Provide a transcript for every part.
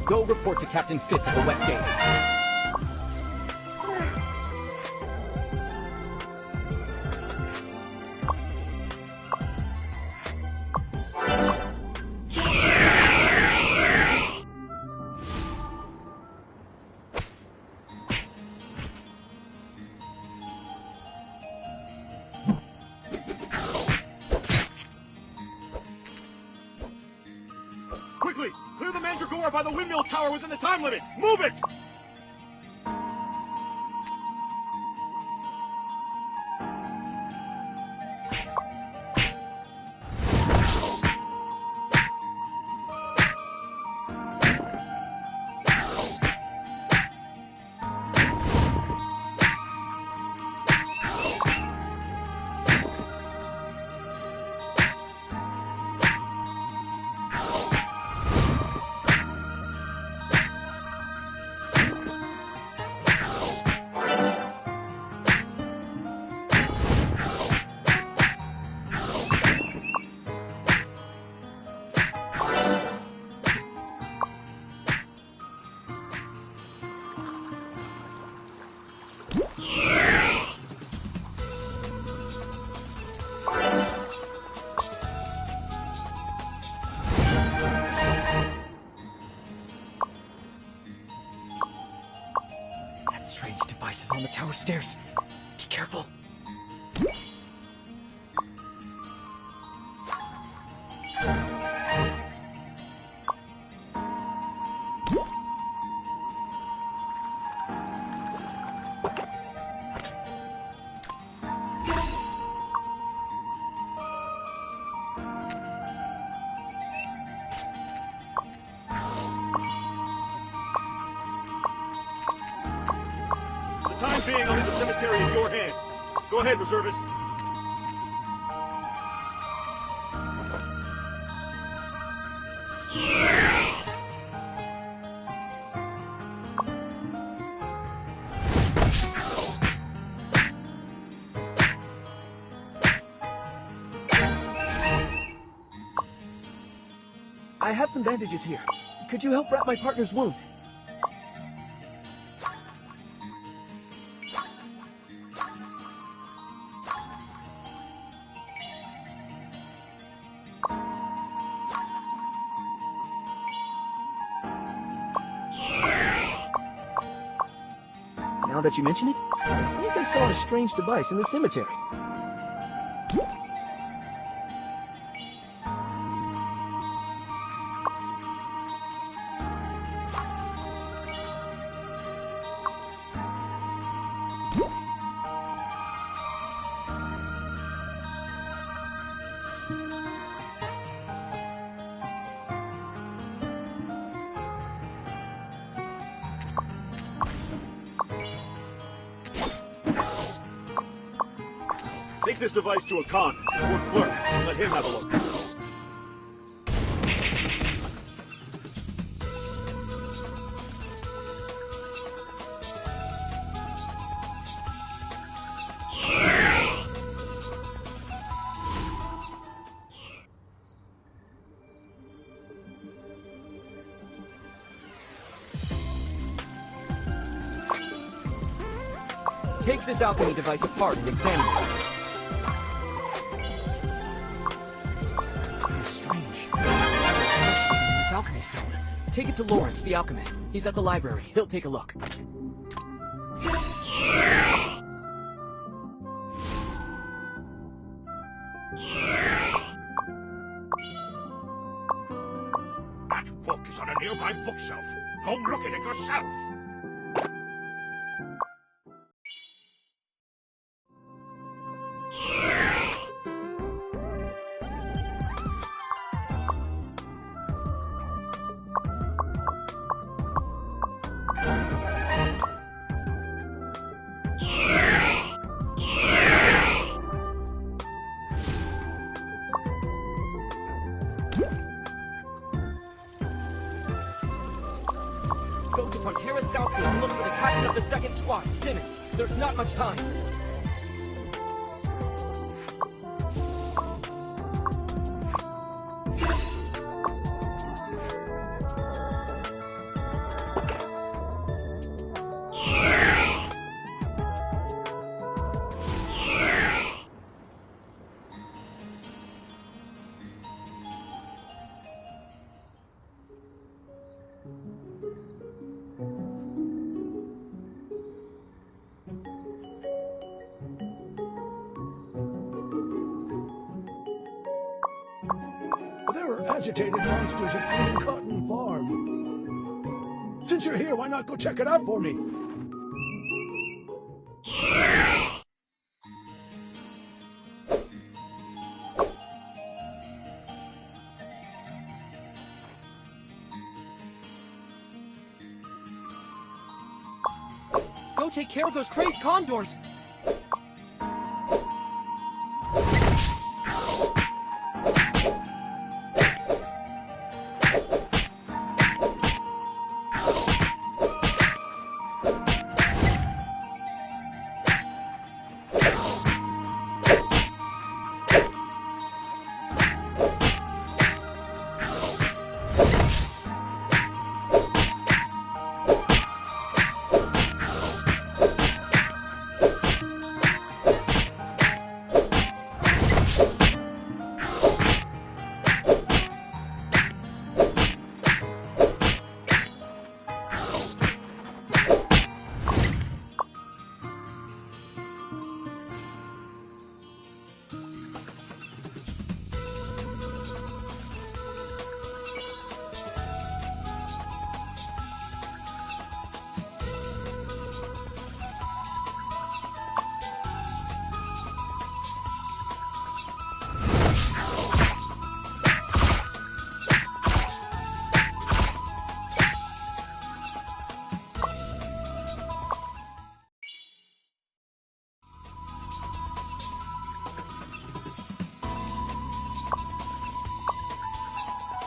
Go report to Captain Fitz at the West Gate. Quickly! Clear the Mandragora by the windmill tower within the time limit! Move it! Strange devices on the tower stairs. Be careful. Time being, I'll leave the cemetery in your hands. Go ahead, reservist. I have some bandages here. Could you help wrap my partner's wound? Now that you mention it, I think I saw a strange device in the cemetery. Take this device to a con, or clerk, and let him have a look. Take this alchemy device apart and examine it. Strange. There's no shading in this alchemy stone. Take it to Lawrence, the alchemist. He's at the library. He'll take a look. That book is on a nearby bookshelf. Go look at it yourself. Go to Quantera Southgate and look for the captain of the 2nd Squad, Simmons. There's not much time. There are agitated monsters at Green Cotton Farm. Since you're here, why not go check it out for me? Go take care of those crazed condors!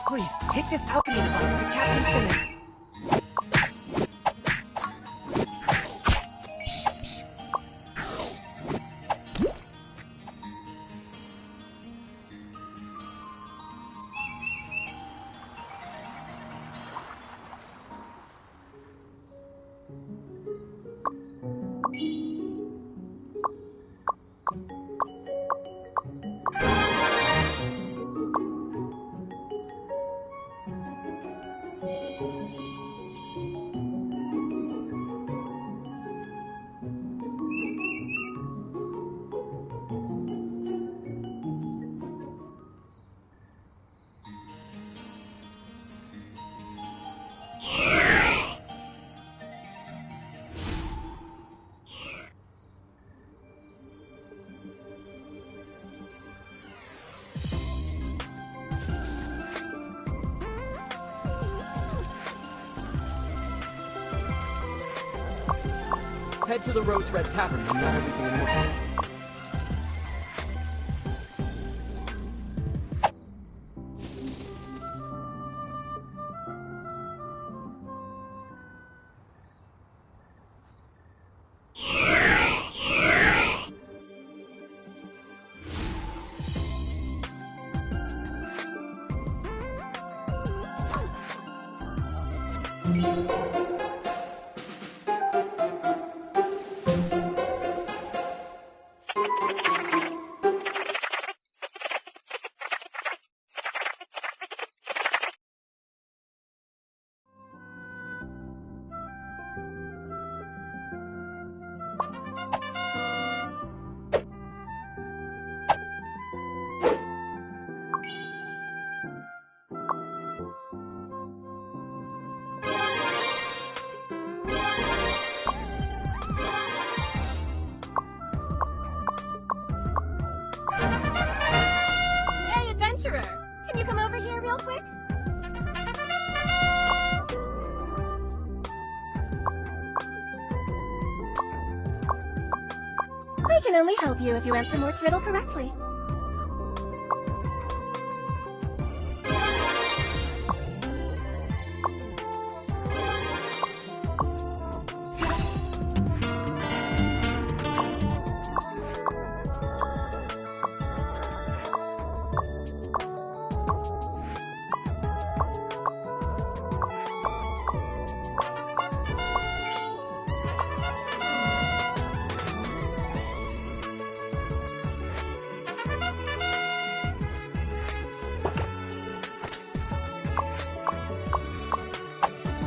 Please, take this alchemy device to Captain Simmons. Head to the Rose Red Tavern and let everything in order. Can you come over here real quick? I can only help you if you answer Mort's riddle correctly.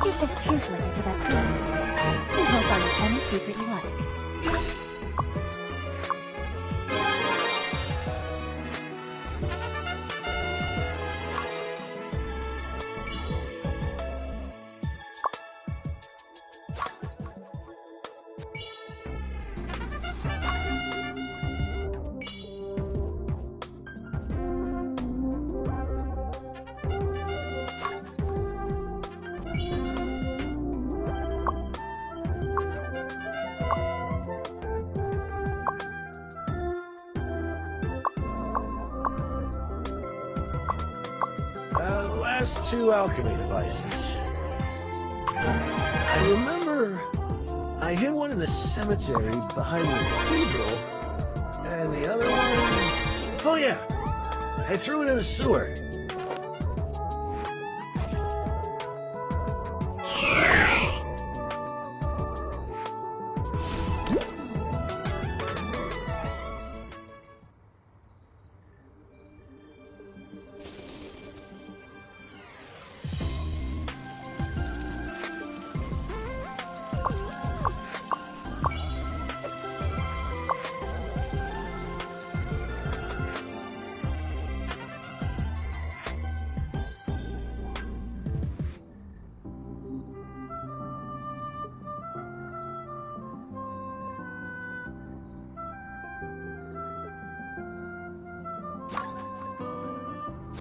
Give this truth letter to that prisoner. And pass on any secret you like. Last two alchemy devices. I remember I hid one in the cemetery behind the cathedral, and the other one... Oh yeah, I threw it in the sewer.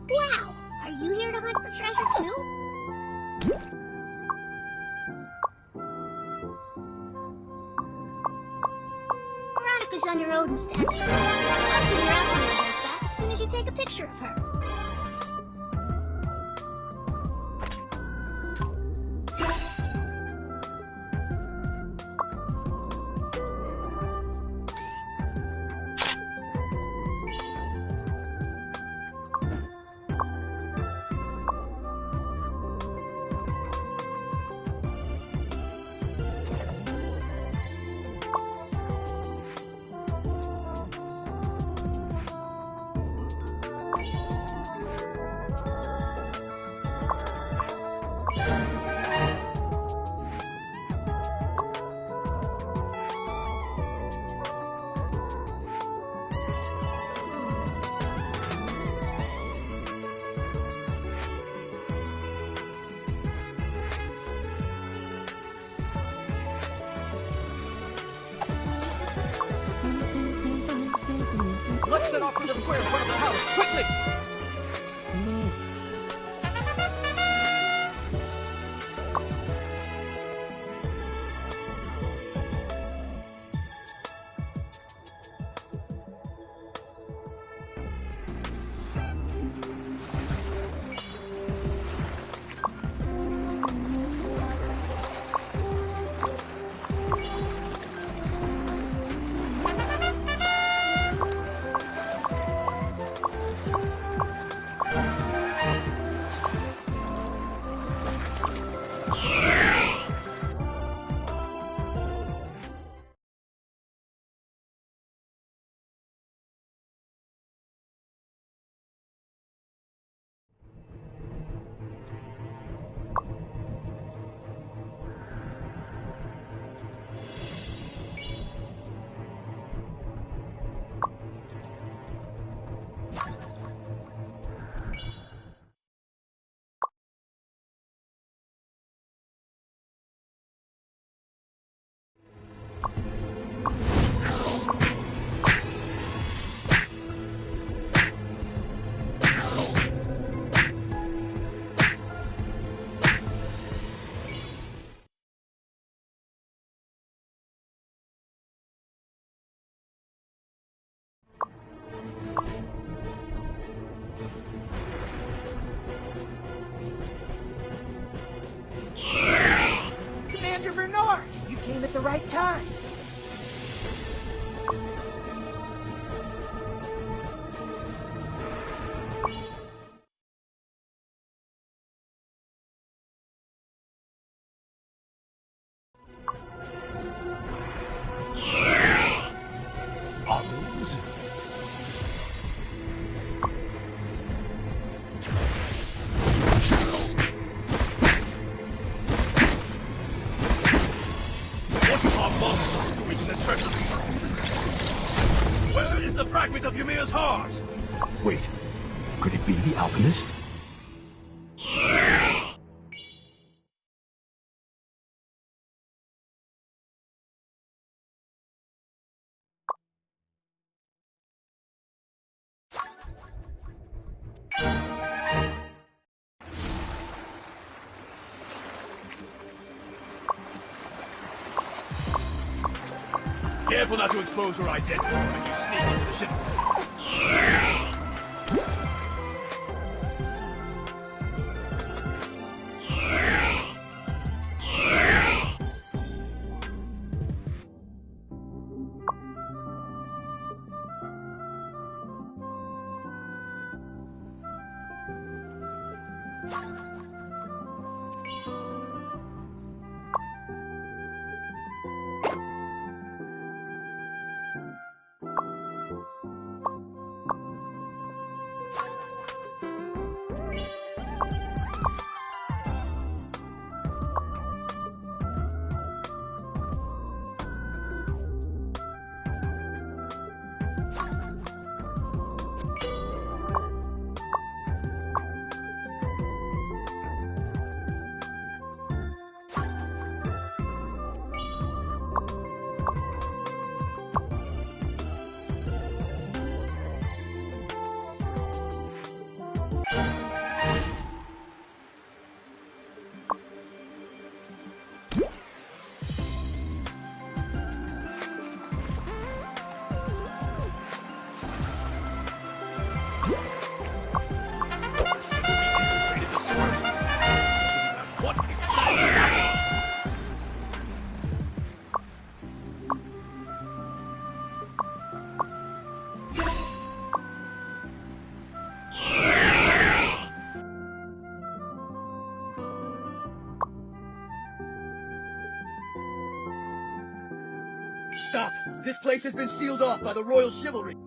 Wow! Are you here to hunt for treasure too? Veronica's under Odin's statue. I'll give your alchemy device back as soon as you take a picture of her. Let's set off for the square in front of the house, quickly! Came at the right time. Where is the fragment of Ymir's heart? Wait, could it be the alchemist? Careful not to expose her identity when you sneak into the ship. Stop! This place has been sealed off by the royal chivalry.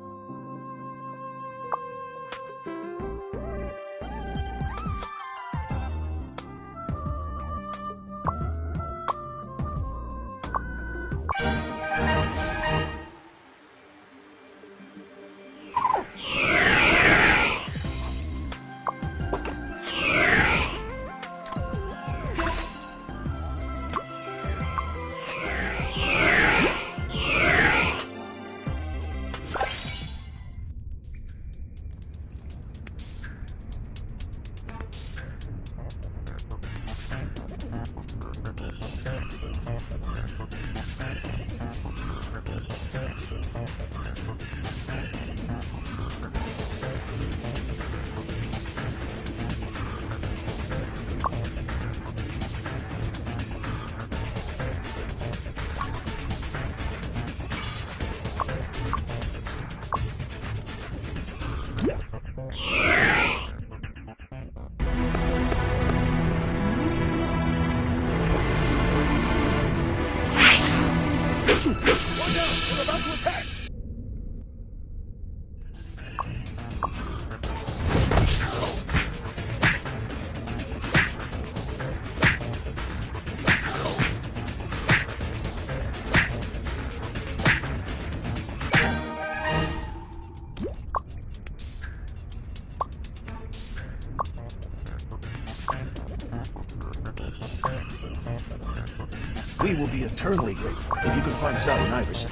We will be eternally grateful if you can find us out in Iverson.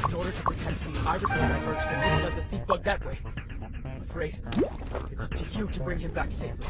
In order to protect the Iverson diverged and misled the thief bug that way. I'm afraid it's up to you to bring him back safely.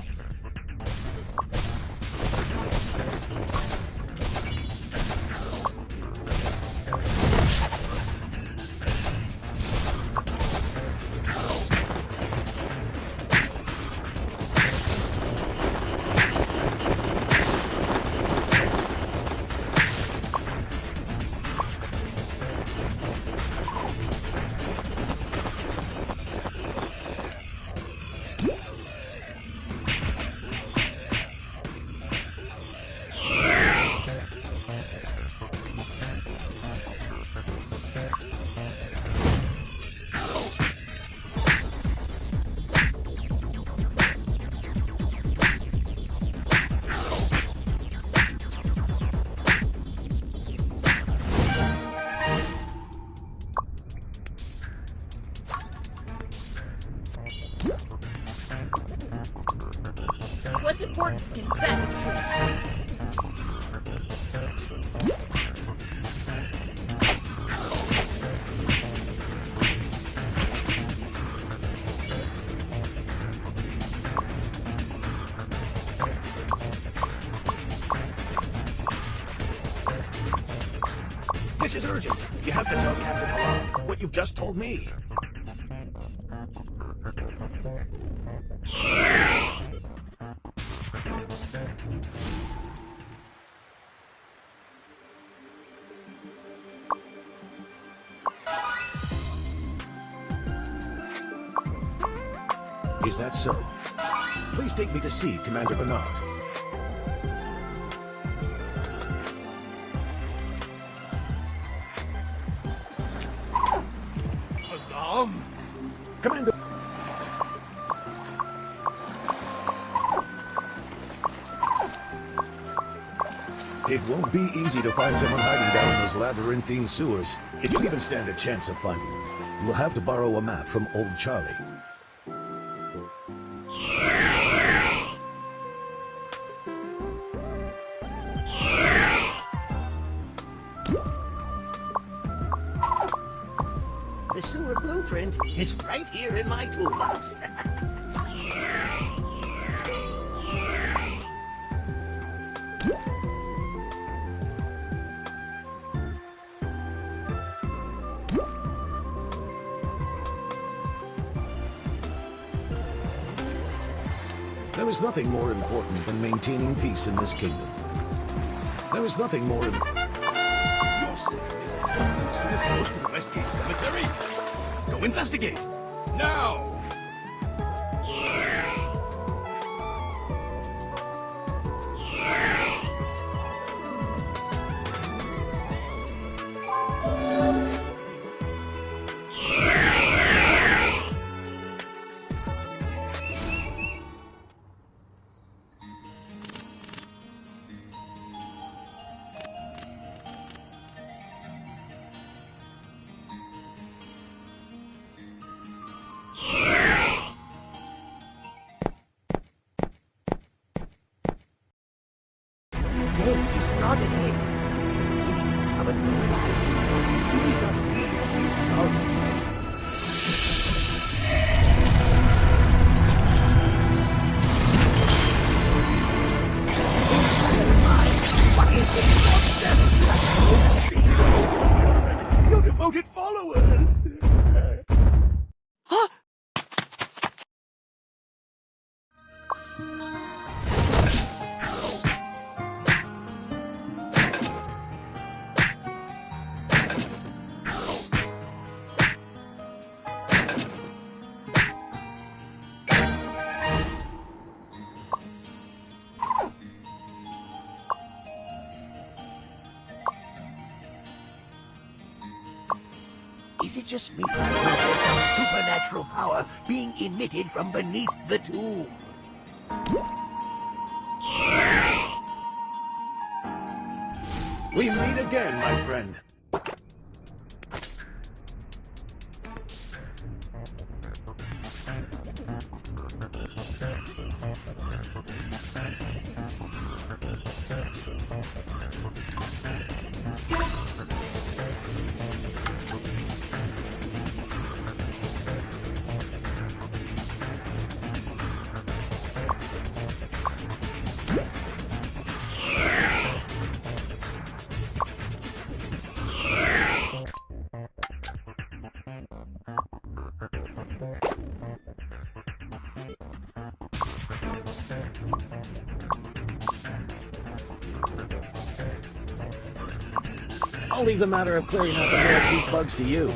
This is urgent. You have to tell Captain Halal what you've just told me. Is that so? Please take me to see Commander Bernard. Commander... It won't be easy to find someone hiding down in those labyrinthine sewers. If you even stand a chance of finding them, we'll have to borrow a map from Old Charlie. The sewer blueprint is right here in my toolbox. There is nothing more important than maintaining peace in this kingdom. There is nothing more important. Your city is close to the Westgate Cemetery. Go investigate. Now! Egg is not an egg. The beginning of a new life. You need not feel sorry. Your devoted followers! Is it just me? Or is there some supernatural power being emitted from beneath the tomb? We meet again, my friend. I'll leave the matter of clearing out the parakeet bugs to you.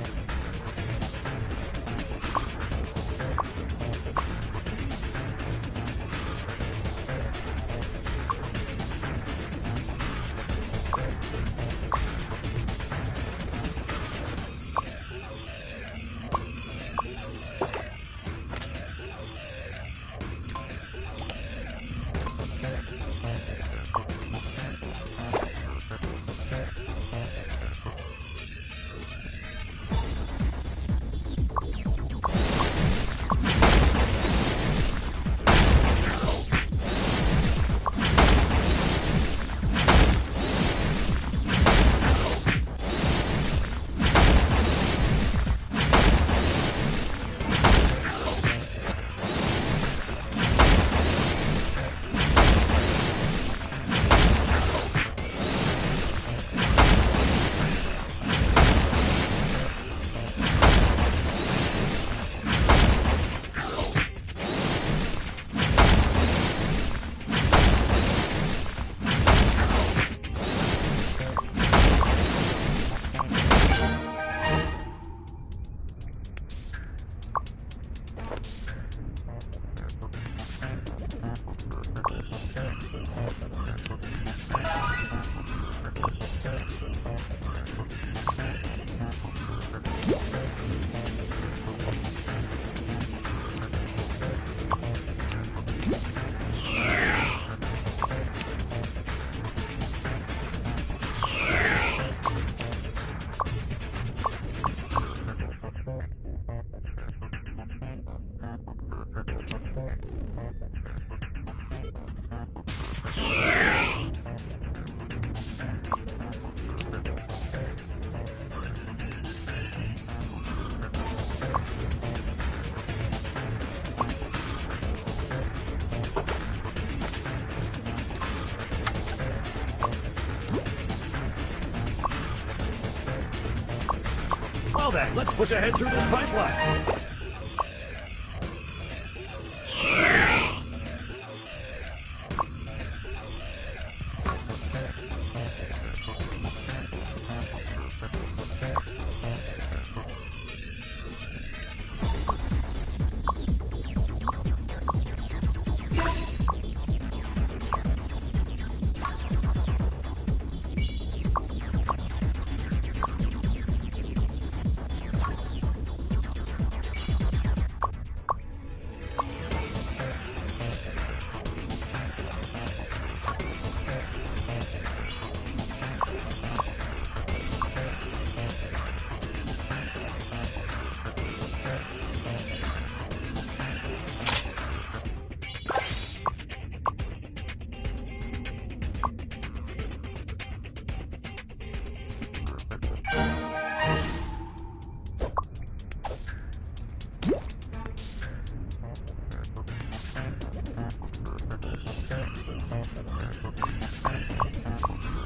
then, let's push ahead through this pipeline.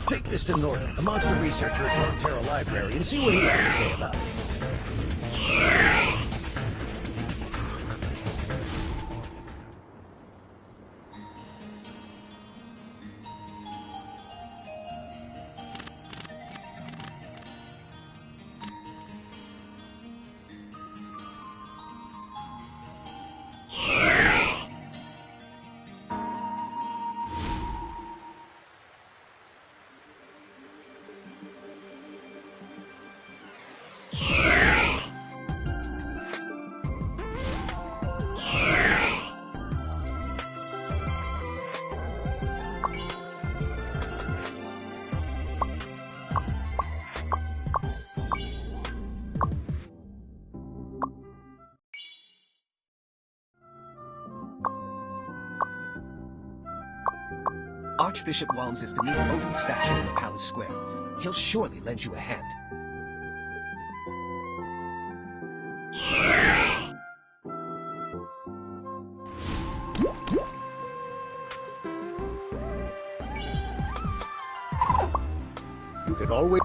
Take this to Norton, a monster researcher at Frontera Library, and see what he has to say about it. Archbishop Walms is beneath Odin's statue in the palace square. He'll surely lend you a hand. You can always...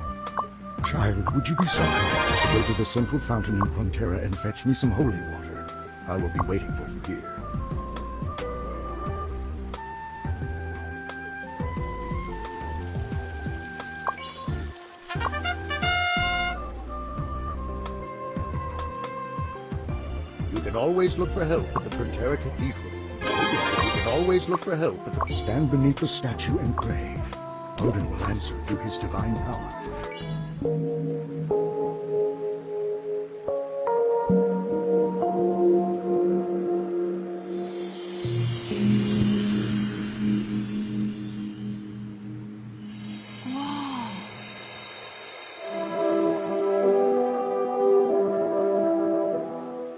Child, would you be so kind as to go to the central fountain in Frontera and fetch me some holy water? I will be waiting for you here. You can always look for help at the Frontera Cathedral. You can always look for help at the... Stand beneath the statue and pray. Odin will answer through his divine power.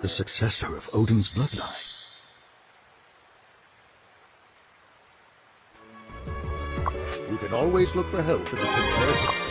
The successor of Odin's bloodline. You can always look for help at the Frontera Cathedral.